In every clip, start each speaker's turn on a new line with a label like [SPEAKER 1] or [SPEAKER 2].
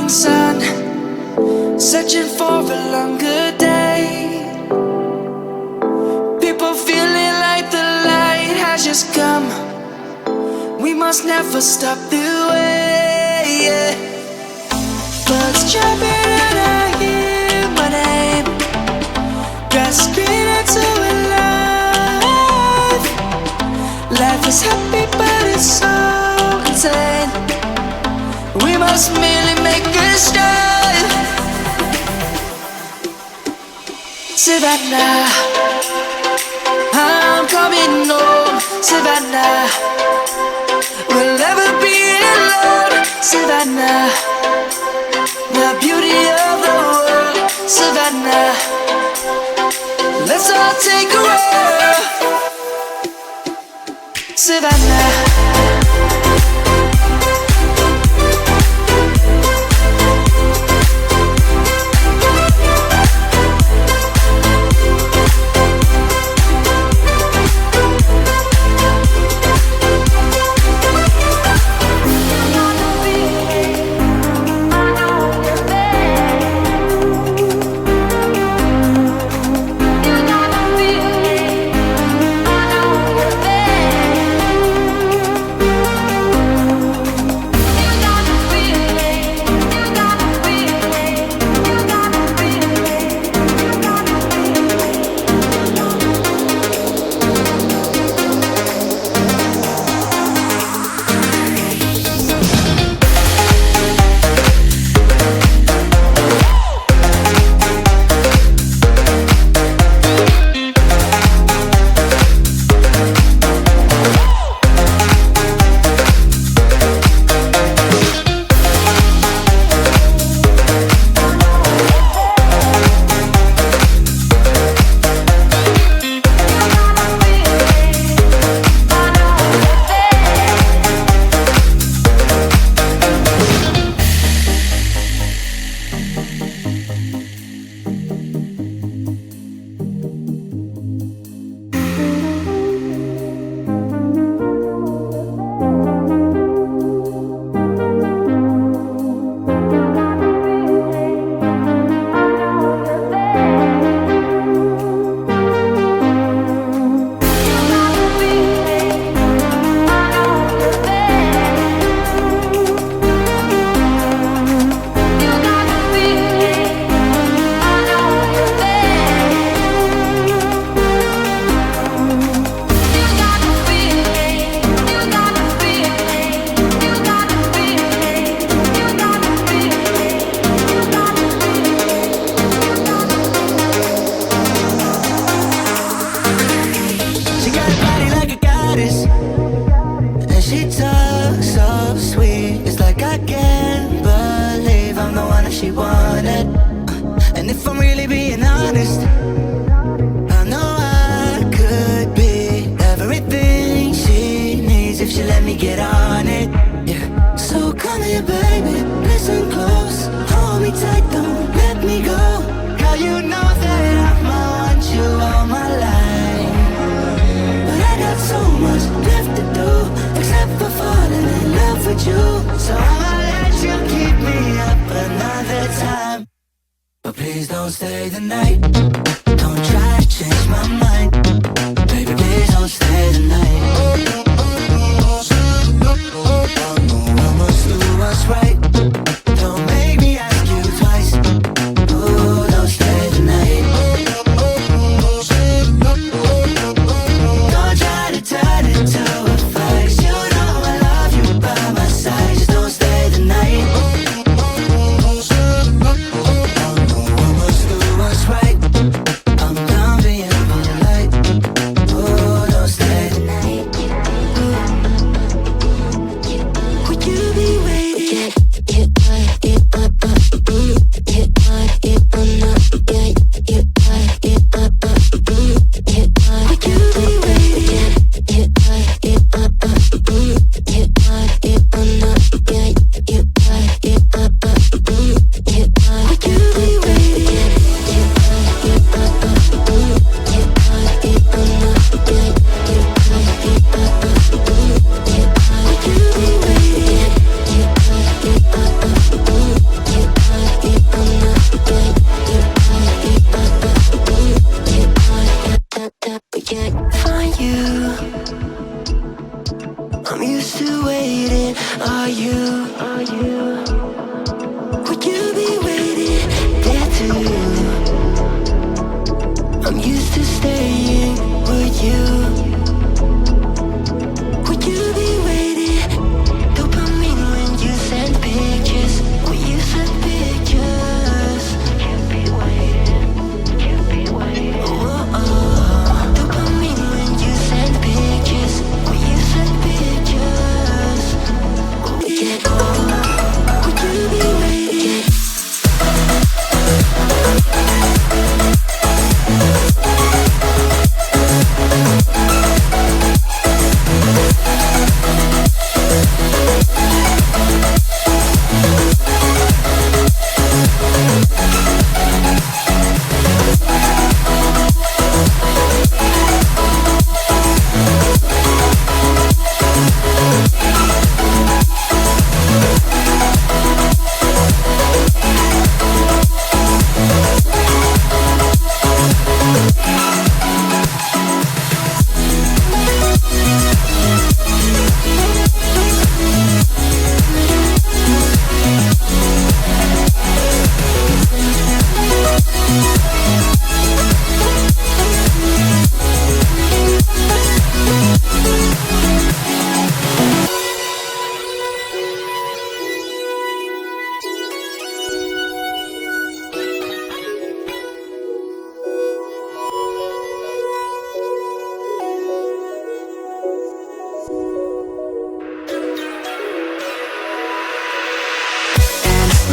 [SPEAKER 1] morning sun, searching for a longer day. People feeling like the light has just come. We must never stop the way, yeah. Birds jumping and I hear my name, grasping into a life. Life is happy but it's so insane. We must merely make a start. Savannah, I'm coming home. Savannah, we'll never be alone. Savannah, the beauty of the world. Savannah, let's all take a walk. Savannah, she wanted. And if I'm really being honest, I know I could be everything she needs if she let me get on it, yeah. So come here, baby, listen close, hold me tight, don't let me go. Girl, you know that I'ma want you all my life, but I got so much left to do, except for falling in love with you. So I'ma let you keep me up another time, but please don't stay the night. Don't try to change my mind, baby, please don't stay the night. I must do what's right. Don't make me ask you twice. Oh, don't stay the night. Don't try to turn it to a fight. You know I love you by my side. Just don't stay the night. I must do what's right. I'm done being polite. Oh, don't stay the night. Are you? Would you be waiting there too? I'm used to staying. Would you? Would you be waiting? Dopamine when you send pictures. When you send pictures. Can't be waiting. Can't be waiting. Oh, dopamine when you send pictures. When you send pictures. Yeah. Would you be waiting?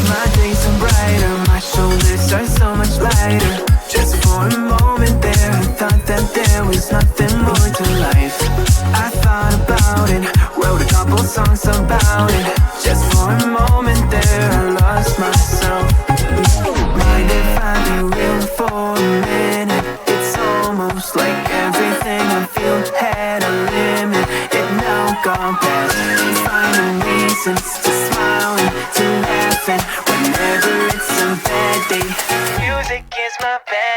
[SPEAKER 1] My days are brighter, my shoulders are so much lighter. Just for a moment there, I thought that there was nothing more to life. I thought about it, wrote a couple songs about it. Just for a moment there, I lost myself. Mind if I be real for a minute? It's almost like everything I feel had a limit. It now gone past, finding reasons to smile and to laugh. And whenever it's a bad day, music is my bad.